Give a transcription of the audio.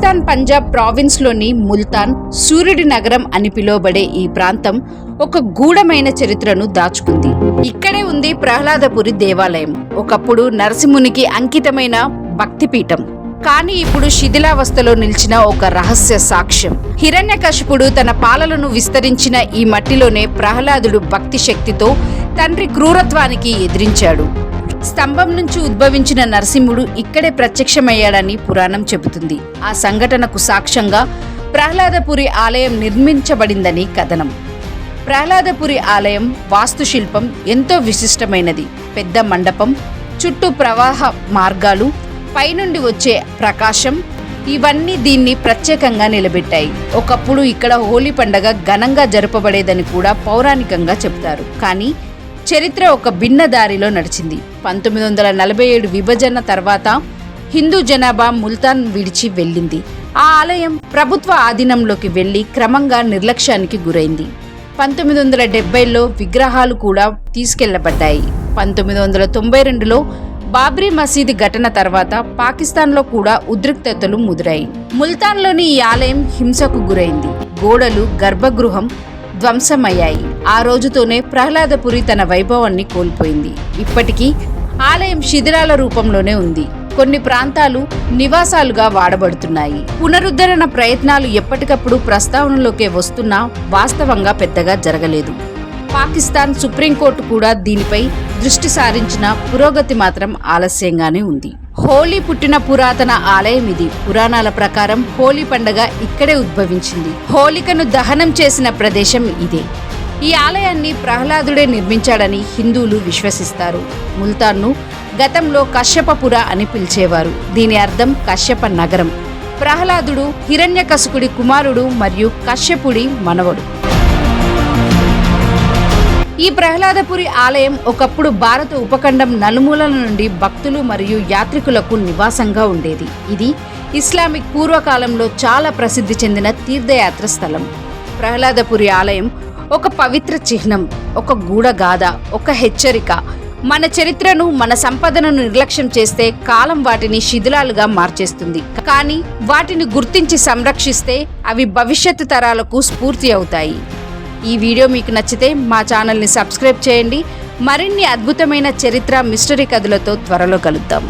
పాకిస్తాన్ పంజాబ్ ప్రావిన్స్లోని ముల్తాన్ సూర్యుడి నగరం అని పిలువబడే ఈ ప్రాంతం ఒక గూఢమైన చరిత్రను దాచుకుంది. ఇక్కడే ఉంది ప్రహ్లాదపురి దేవాలయం. ఒకప్పుడు నరసింహునికి అంకితమైన భక్తిపీఠం. కానీ ఇప్పుడు శిథిలావస్థలో నిలిచిన ఒక రహస్య సాక్ష్యం. హిరణ్యకశిపుడు తన పాలనను విస్తరించిన ఈ మట్టిలోనే ప్రహ్లాదుడు భక్తి శక్తితో తండ్రి క్రూరత్వానికి ఎదిరించాడు. స్తంభం నుంచి ఉద్భవించిన నరసింహుడు ఇక్కడే ప్రత్యక్షమయ్యాడని పురాణం చెబుతుంది. ఆ సంఘటనకు సాక్ష్యంగా ప్రహ్లాదపురి ఆలయం నిర్మించబడిందని కథనం. ప్రహ్లాదపురి ఆలయం వాస్తుశిల్పం ఎంతో విశిష్టమైనది. పెద్ద మండపం, చుట్టూ ప్రవాహ మార్గాలు, పైనుండి వచ్చే ప్రకాశం ఇవన్నీ దీన్ని ప్రత్యేకంగా నిలబెట్టాయి. ఒకప్పుడు ఇక్కడ హోలీ పండగ ఘనంగా జరపబడేదని కూడా పౌరాణికంగా చెప్తారు. కానీ చరిత్ర ఒక భిన్న దారిలో నడిచింది. 1947 విభజన తర్వాత హిందూ జనాభా ముల్తాన్ విడిచి వెళ్ళింది. ఆ ఆలయం ప్రభుత్వ ఆధీనంలోకి వెళ్లి క్రమంగా నిర్లక్ష్యానికి గురైంది. 1970లో విగ్రహాలు కూడా తీసుకెళ్లబడ్డాయి. 1992లో బాబ్రీ మసీదు ఘటన తర్వాత పాకిస్తాన్లో కూడా ఉద్రిక్తతలు ముదిరాయి. ముల్తాన్లోని ఈ ఆలయం హింసకు గురైంది. గోడలు, గర్భగృహం ధ్వంసమయ్యాయి. ఆ రోజుతోనే ప్రహ్లాదపురి తన వైభవాన్ని కోల్పోయింది. ఇప్పటికీ ఆలయం శిథిలాల రూపంలోనే ఉంది. కొన్ని ప్రాంతాలు నివాసాలుగా వాడబడుతున్నాయి. పునరుద్ధరణ ప్రయత్నాలు ఎప్పటికప్పుడు ప్రస్తావనలోకి వస్తున్నా వాస్తవంగా పెద్దగా జరగలేదు. పాకిస్తాన్ సుప్రీంకోర్టు కూడా దీనిపై దృష్టి సారించిన పురోగతి మాత్రం ఆలస్యంగానే ఉంది. హోలీ పుట్టిన పురాతన ఆలయం ఇది. పురాణాల ప్రకారం హోలీ పండగ ఇక్కడే ఉద్భవించింది. హోలికను దహనం చేసిన ప్రదేశం ఇదే. ఈ ఆలయాన్ని ప్రహ్లాదుడే నిర్మించాడని హిందువులు విశ్వసిస్తారు. ముల్తాన్ను గతంలో కశ్యపపుర అని పిలిచేవారు. దీని అర్థం కశ్యప నగరం. ప్రహ్లాదుడు హిరణ్యకశిపుడి కుమారుడు మరియు కశ్యపుడి మనవడు. ఈ ప్రహ్లాదపురి ఆలయం ఒకప్పుడు భారత ఉపఖండం నలుమూలల నుండి భక్తులు మరియు యాత్రికులకు నివాసంగా ఉండేది. ఇది ఇస్లామిక్ పూర్వకాలంలో చాలా ప్రసిద్ధి చెందిన తీర్థయాత్ర స్థలం. ప్రహ్లాదపురి ఆలయం ఒక పవిత్ర చిహ్నం, ఒక గూఢగాథ, ఒక హెచ్చరిక. మన చరిత్రను, మన సంపదను నిర్లక్ష్యం చేస్తే కాలం వాటిని శిథిలాలుగా మార్చేస్తుంది. కానీ వాటిని గుర్తించి సంరక్షిస్తే అవి భవిష్యత్తు తరాలకు స్ఫూర్తి అవుతాయి. ఈ వీడియో మీకు నచ్చితే మా ఛానల్ని సబ్స్క్రైబ్ చేయండి. మరిన్ని అద్భుతమైన చరిత్ర, మిస్టరీ కథలతో త్వరలో కలుద్దాం.